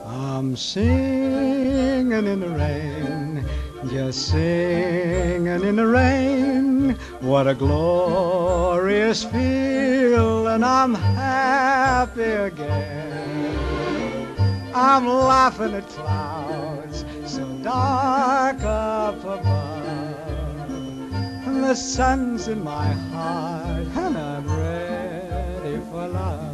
I'm singing in the rain, just singing in the rain. What a glorious feeling, I'm happy again. I'm laughing at clouds so dark up above. And the sun's in my heart and I'm ready for love.